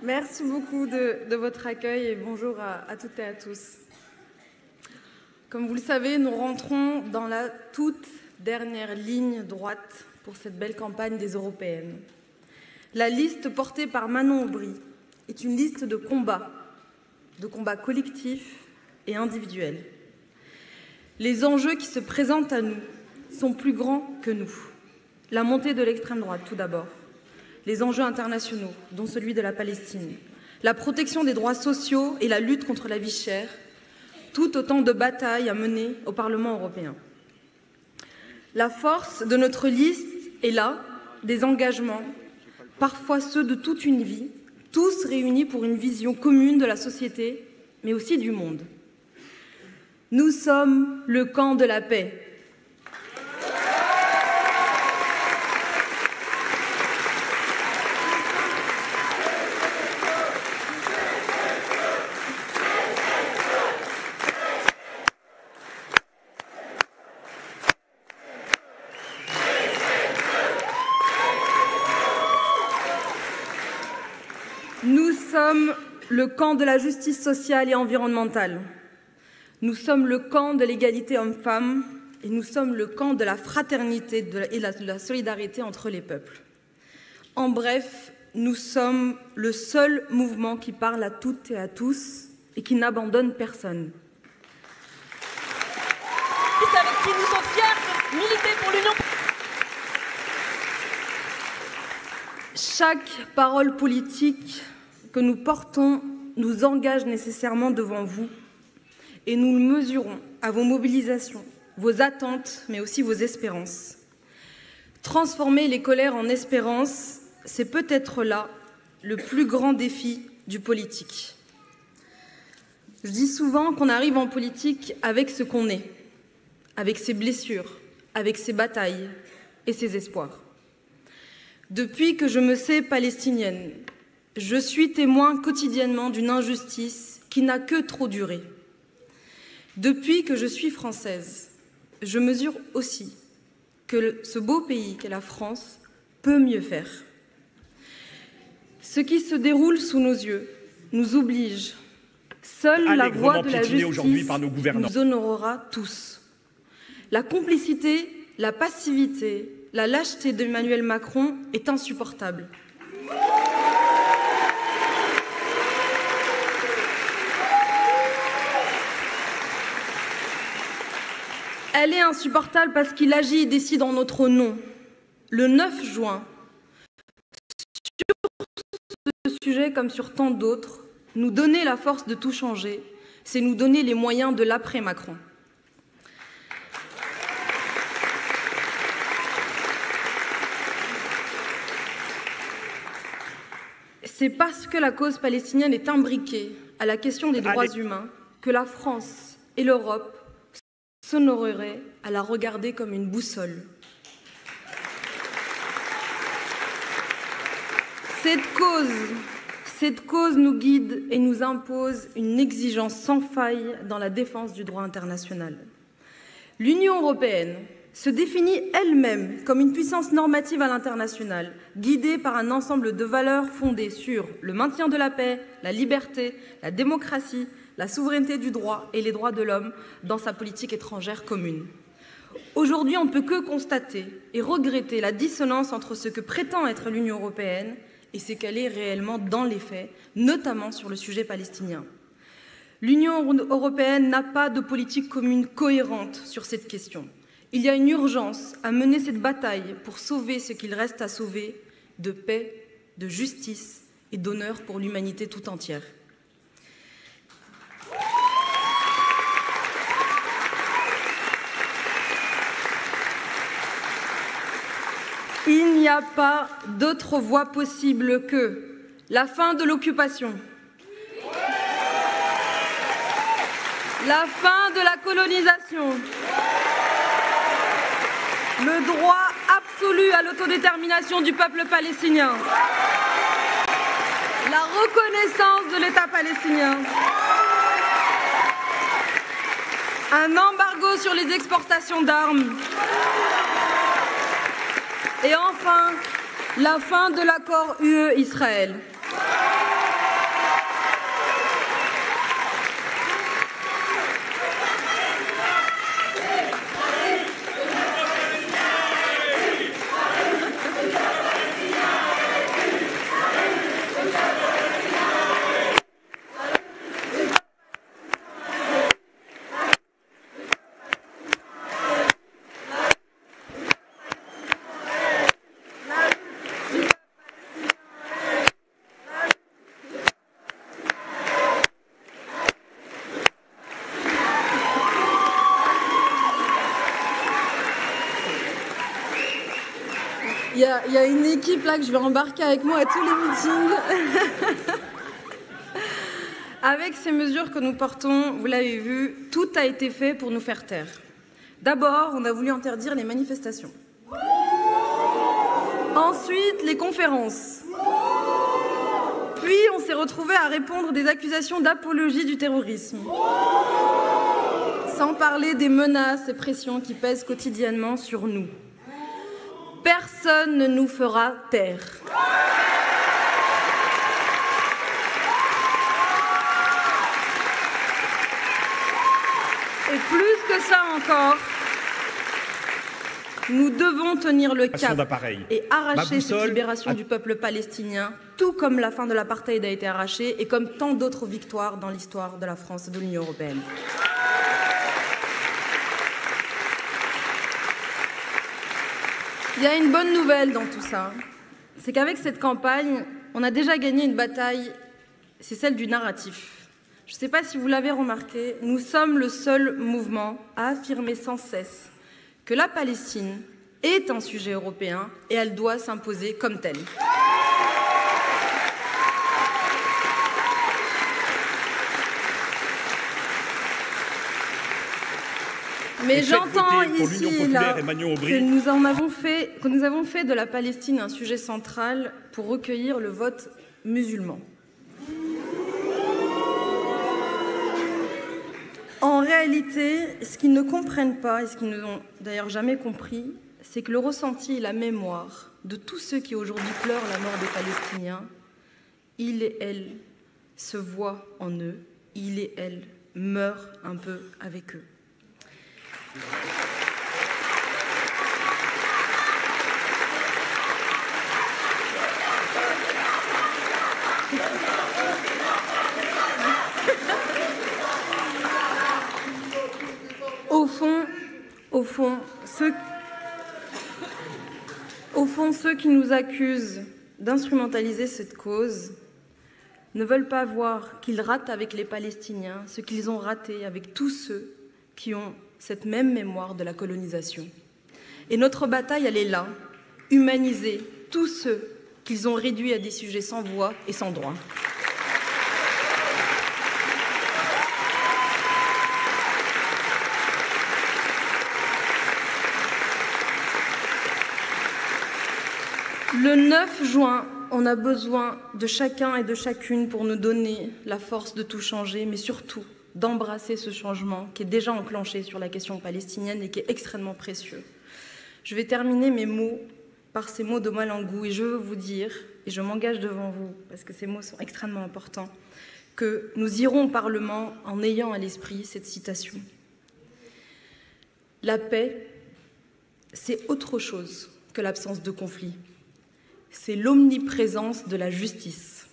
Merci beaucoup de votre accueil et bonjour à toutes et à tous. Comme vous le savez, nous rentrons dans la toute dernière ligne droite pour cette belle campagne des européennes. La liste portée par Manon Aubry est une liste de combats collectifs et individuels. Les enjeux qui se présentent à nous sont plus grands que nous. La montée de l'extrême droite, tout d'abord. Les enjeux internationaux, dont celui de la Palestine. La protection des droits sociaux et la lutte contre la vie chère. Tout autant de batailles à mener au Parlement européen. La force de notre liste est là, des engagements, parfois ceux de toute une vie, tous réunis pour une vision commune de la société, mais aussi du monde. Nous sommes le camp de la paix. Nous sommes le camp de la justice sociale et environnementale. Nous sommes le camp de l'égalité homme-femme et nous sommes le camp de la fraternité et de la solidarité entre les peuples. En bref, nous sommes le seul mouvement qui parle à toutes et à tous et qui n'abandonne personne. C'est avec qui nous sommes fiers de militer pour l'Union. Chaque parole politique que nous portons nous engage nécessairement devant vous et nous le mesurons à vos mobilisations, vos attentes, mais aussi vos espérances. Transformer les colères en espérances, c'est peut-être là le plus grand défi du politique. Je dis souvent qu'on arrive en politique avec ce qu'on est, avec ses blessures, avec ses batailles et ses espoirs. Depuis que je me sais palestinienne, je suis témoin quotidiennement d'une injustice qui n'a que trop duré. Depuis que je suis française, je mesure aussi que ce beau pays qu'est la France peut mieux faire. Ce qui se déroule sous nos yeux nous oblige. Seule la voix de la justice nous honorera tous. La complicité, la passivité, la lâcheté d'Emmanuel Macron est insupportable. Elle est insupportable parce qu'il agit et décide en notre nom. Le 9 juin, sur ce sujet comme sur tant d'autres, nous donner la force de tout changer, c'est nous donner les moyens de l'après-Macron. C'est parce que la cause palestinienne est imbriquée à la question des droits humains que la France et l'Europe s'honoreraient à la regarder comme une boussole. Cette cause nous guide et nous impose une exigence sans faille dans la défense du droit international. L'Union européenne se définit elle-même comme une puissance normative à l'international, guidée par un ensemble de valeurs fondées sur le maintien de la paix, la liberté, la démocratie, la souveraineté du droit et les droits de l'homme dans sa politique étrangère commune. Aujourd'hui, on ne peut que constater et regretter la dissonance entre ce que prétend être l'Union européenne et ce qu'elle est réellement dans les faits, notamment sur le sujet palestinien. L'Union européenne n'a pas de politique commune cohérente sur cette question. Il y a une urgence à mener cette bataille pour sauver ce qu'il reste à sauver de paix, de justice et d'honneur pour l'humanité tout entière. Il n'y a pas d'autre voie possible que la fin de l'occupation, la fin de la colonisation, le droit absolu à l'autodétermination du peuple palestinien, la reconnaissance de l'État palestinien, un embargo sur les exportations d'armes et enfin la fin de l'accord UE-Israël. y a une équipe là que je vais embarquer avec moi à tous les meetings. Avec ces mesures que nous portons, vous l'avez vu, tout a été fait pour nous faire taire. D'abord, on a voulu interdire les manifestations. Ensuite, les conférences. Puis, on s'est retrouvé à répondre des accusations d'apologie du terrorisme. Sans parler des menaces et pressions qui pèsent quotidiennement sur nous. Personne ne nous fera taire. Et plus que ça encore, nous devons tenir le cap et arracher cette libération du peuple palestinien, tout comme la fin de l'apartheid a été arrachée et comme tant d'autres victoires dans l'histoire de la France et de l'Union européenne. Il y a une bonne nouvelle dans tout ça, c'est qu'avec cette campagne, on a déjà gagné une bataille, c'est celle du narratif. Je ne sais pas si vous l'avez remarqué, nous sommes le seul mouvement à affirmer sans cesse que la Palestine est un sujet européen et elle doit s'imposer comme telle. Mais j'entends ici et là que nous avons fait de la Palestine un sujet central pour recueillir le vote musulman. En réalité, ce qu'ils ne comprennent pas, et ce qu'ils n'ont d'ailleurs jamais compris, c'est que le ressenti et la mémoire de tous ceux qui aujourd'hui pleurent la mort des Palestiniens, ils et elles se voient en eux, ils et elles meurent un peu avec eux. Au fond, ceux qui nous accusent d'instrumentaliser cette cause ne veulent pas voir qu'ils ratent avec les Palestiniens ce qu'ils ont raté avec tous ceux qui ont cette même mémoire de la colonisation. Et notre bataille, elle est là, humaniser tous ceux qu'ils ont réduits à des sujets sans voix et sans droit. Le 9 juin, on a besoin de chacun et de chacune pour nous donner la force de tout changer, mais surtout d'embrasser ce changement qui est déjà enclenché sur la question palestinienne et qui est extrêmement précieux. Je vais terminer mes mots par ces mots de Malangou et je veux vous dire, et je m'engage devant vous, parce que ces mots sont extrêmement importants, que nous irons au Parlement en ayant à l'esprit cette citation. La paix, c'est autre chose que l'absence de conflit. C'est l'omniprésence de la justice.